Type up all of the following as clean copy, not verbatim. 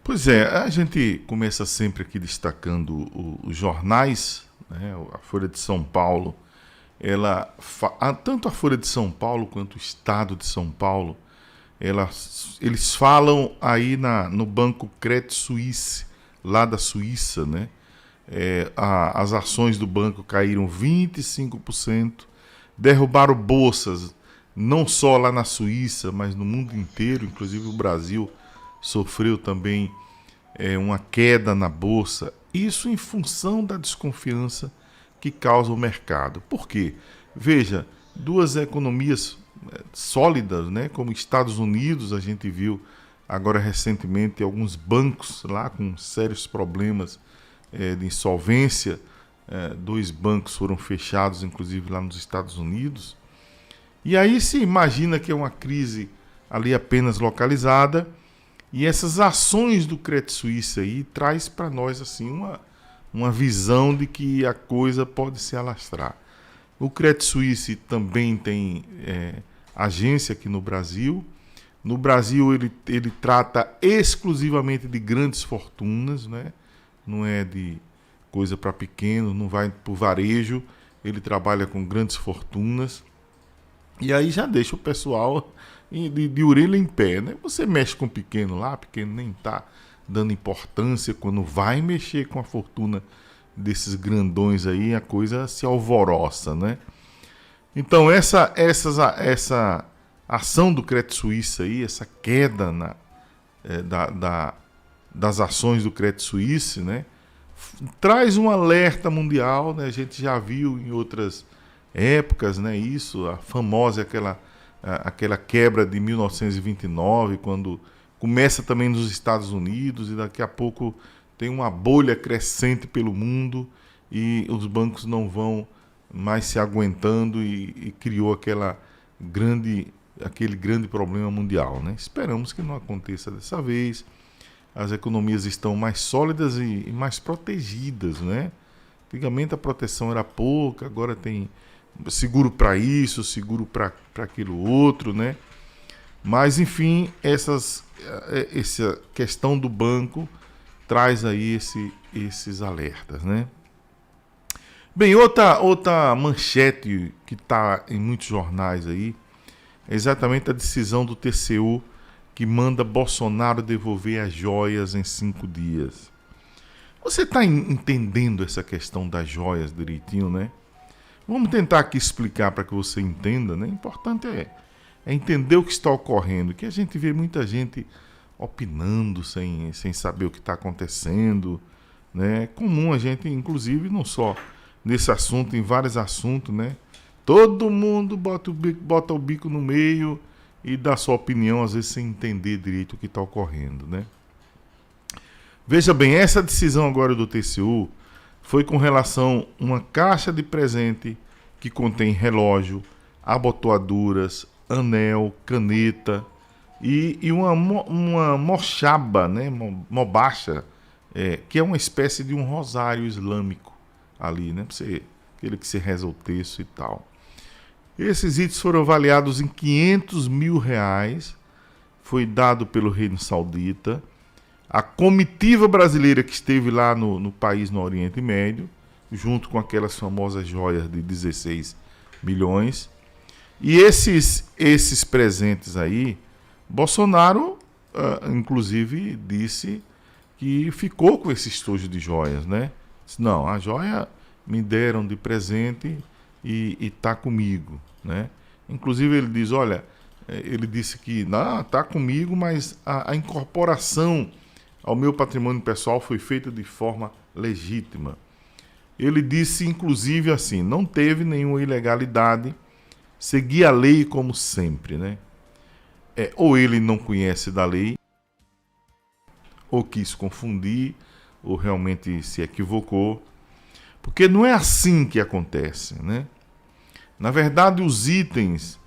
Pois é, a gente começa sempre aqui destacando os jornais, né? A Folha de São Paulo, tanto a Folha de São Paulo quanto o Estado de São Paulo, eles falam aí no Banco Credit Suisse, lá da Suíça, né? As ações do banco caíram 25%, derrubaram bolsas, não só lá na Suíça, mas no mundo inteiro, inclusive o Brasil sofreu também uma queda na bolsa. Isso em função da desconfiança que causa o mercado. Por quê? Veja, duas economias sólidas, né, como Estados Unidos, a gente viu agora recentemente alguns bancos lá com sérios problemas de insolvência. Dois bancos foram fechados, inclusive lá nos Estados Unidos. E aí se imagina que é uma crise ali apenas localizada, e essas ações do Credit Suisse aí traz para nós assim uma visão de que a coisa pode se alastrar. O Credit Suisse também tem agência aqui no Brasil. No Brasil ele trata exclusivamente de grandes fortunas, né? Não é de coisa para pequeno, não vai para o varejo, ele trabalha com grandes fortunas. E aí já deixa o pessoal de orelha em pé, né? Você mexe com o pequeno lá, pequeno nem está dando importância. Quando vai mexer com a fortuna desses grandões aí, a coisa se alvoroça, né? Então essa ação do Credit Suisse aí, essa queda das ações do Credit Suisse, né, traz um alerta mundial, né? A gente já viu em outras épocas, né, isso, a famosa aquela quebra de 1929, quando começa também nos Estados Unidos e daqui a pouco tem uma bolha crescente pelo mundo e os bancos não vão mais se aguentando e criou aquele grande problema mundial, né? Esperamos que não aconteça dessa vez. As economias estão mais sólidas e mais protegidas, né? Antigamente a proteção era pouca, agora tem seguro para isso, seguro para aquilo outro, né? Mas, enfim, essa questão do banco traz aí esses alertas, né? Bem, outra manchete que está em muitos jornais aí é exatamente a decisão do TCU que manda Bolsonaro devolver as joias em 5 dias. Você está entendendo essa questão das joias direitinho, né? Vamos tentar aqui explicar para que você entenda, né? O importante é entender o que está ocorrendo, que a gente vê muita gente opinando sem saber o que está acontecendo, né? É comum a gente, inclusive, não só nesse assunto, em vários assuntos, né? Todo mundo bota o bico no meio e dá sua opinião, às vezes sem entender direito o que está ocorrendo, né? Veja bem, essa decisão agora do TCU foi com relação a uma caixa de presente que contém relógio, abotoaduras, anel, caneta e uma mochaba, né, mobacha, que é uma espécie de um rosário islâmico ali, né, aquele que se reza o terço e tal. Esses itens foram avaliados em R$500 mil, foi dado pelo Reino Saudita. A comitiva brasileira que esteve lá no país, no Oriente Médio, junto com aquelas famosas joias de 16 milhões. E esses presentes aí, Bolsonaro, inclusive, disse que ficou com esse estojo de joias, né? Disse, não, a joia me deram de presente e está comigo, né? Inclusive ele diz, olha, ele disse que não, está comigo, mas a incorporação ao meu patrimônio pessoal foi feita de forma legítima. Ele disse, inclusive, assim, não teve nenhuma ilegalidade, segui a lei como sempre, né? Ou ele não conhece da lei, ou quis confundir, ou realmente se equivocou, porque não é assim que acontece, né? Na verdade, os itens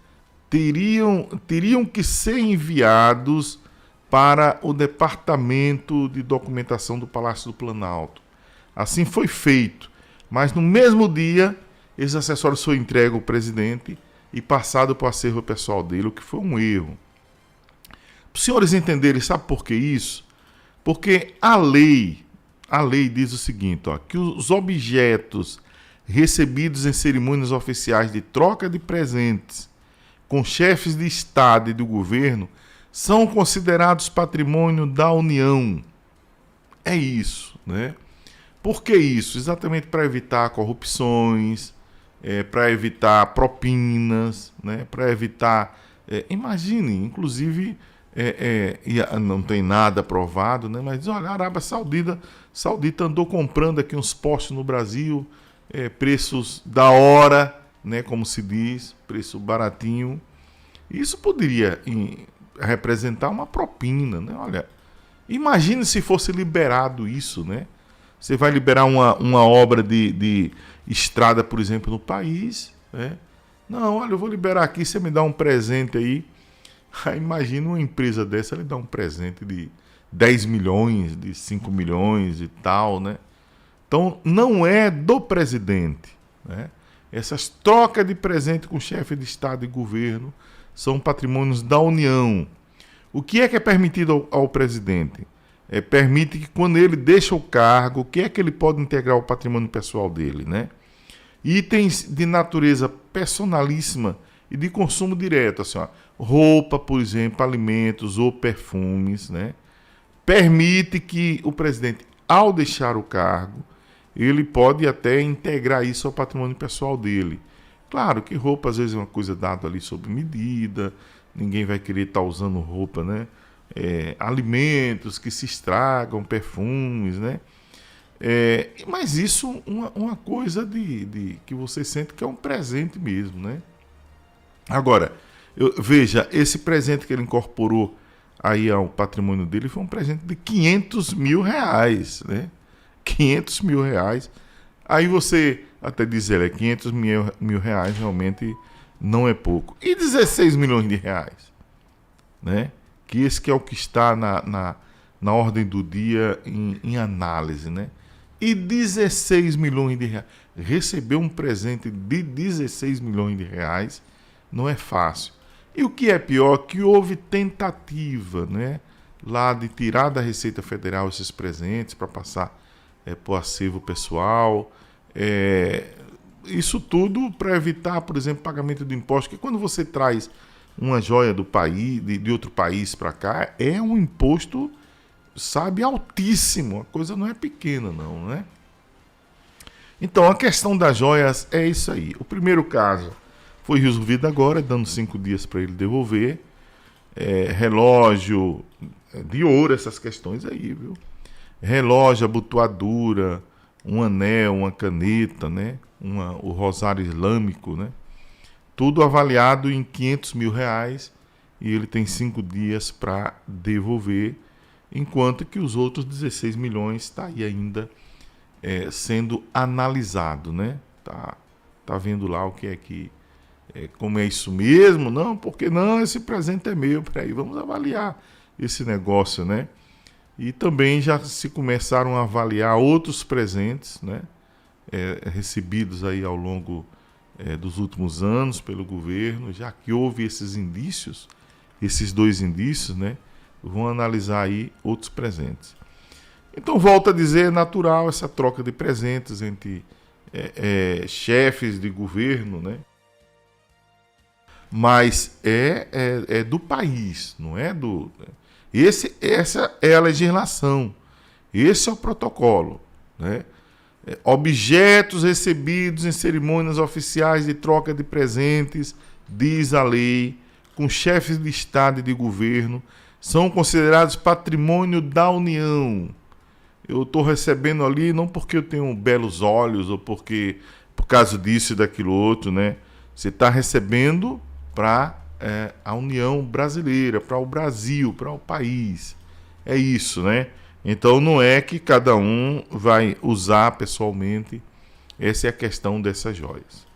teriam que ser enviados para o Departamento de Documentação do Palácio do Planalto. Assim foi feito, mas no mesmo dia, esses acessórios foram entregues ao presidente e passado para o acervo pessoal dele, o que foi um erro. Para os senhores entenderem, sabe por que isso? Porque a lei diz o seguinte, ó, que os objetos recebidos em cerimônias oficiais de troca de presentes com chefes de Estado e do governo são considerados patrimônio da União. É isso, né? Por que isso? Exatamente para evitar corrupções, para evitar propinas, né? Para evitar... imagine, inclusive, não tem nada provado, né? Mas olha, a Arábia Saudita andou comprando aqui uns postos no Brasil, preços da hora, né? Como se diz, preço baratinho. Isso poderia representar uma propina, né? Olha, imagine se fosse liberado isso, né? Você vai liberar uma obra de estrada, por exemplo, no país, né? Não, olha, eu vou liberar aqui, você me dá um presente aí. Aí imagina uma empresa dessa, ele dá um presente de 10 milhões, de 5 milhões e tal, né? Então, não é do presidente, né? Essas trocas de presente com chefe de Estado e governo são patrimônios da União. O que é permitido ao presidente? Permite que quando ele deixa o cargo, o que é que ele pode integrar ao patrimônio pessoal dele, né? Itens de natureza personalíssima e de consumo direto, assim, ó, roupa, por exemplo, alimentos ou perfumes, né? Permite que o presidente, ao deixar o cargo, ele pode até integrar isso ao patrimônio pessoal dele. Claro que roupa às vezes é uma coisa dada ali sob medida, ninguém vai querer estar usando roupa, né? Alimentos que se estragam, perfumes, né? Mas isso uma coisa que você sente que é um presente mesmo, né? Agora, veja, esse presente que ele incorporou aí ao patrimônio dele foi um presente de 500 mil reais, né? 500 mil reais. Aí você até diz, 500 mil reais realmente não é pouco. E 16 milhões de reais, né? Que esse que é o que está na ordem do dia em análise, né? E 16 milhões de reais. Receber um presente de 16 milhões de reais não é fácil. E o que é pior, que houve tentativa, né? Lá de tirar da Receita Federal esses presentes para passar para o acervo pessoal. Isso tudo para evitar, por exemplo, pagamento de imposto. Porque quando você traz uma joia do país, de outro país para cá, é um imposto, sabe, altíssimo. A coisa não é pequena, não, né? Então, a questão das joias é isso aí. O primeiro caso foi resolvido agora, dando 5 dias para ele devolver. Relógio de ouro, essas questões aí, viu? Relógio, abotoadura, um anel, uma caneta, né? O rosário islâmico, né? Tudo avaliado em 500 mil reais e ele tem 5 dias para devolver, enquanto que os outros 16 milhões está aí ainda sendo analisado, né? Tá vendo lá o que é que... como é isso mesmo? Não, porque não, esse presente é meu, peraí, vamos avaliar esse negócio, né? E também já se começaram a avaliar outros presentes, né? Recebidos aí ao longo dos últimos anos pelo governo, já que houve esses indícios, esses 2 indícios, né? Vão analisar aí outros presentes. Então, volto a dizer, é natural essa troca de presentes entre chefes de governo, né? Mas é do país, não é do... Essa é a legislação, esse é o protocolo, né? Objetos recebidos em cerimônias oficiais de troca de presentes, diz a lei, com chefes de Estado e de governo, são considerados patrimônio da União. Eu estou recebendo ali não porque eu tenho belos olhos ou porque por causa disso e daquilo outro, né? Você está recebendo para a União Brasileira, para o Brasil, para o país. É isso, né? Então não é que cada um vai usar pessoalmente. Essa é a questão dessas joias.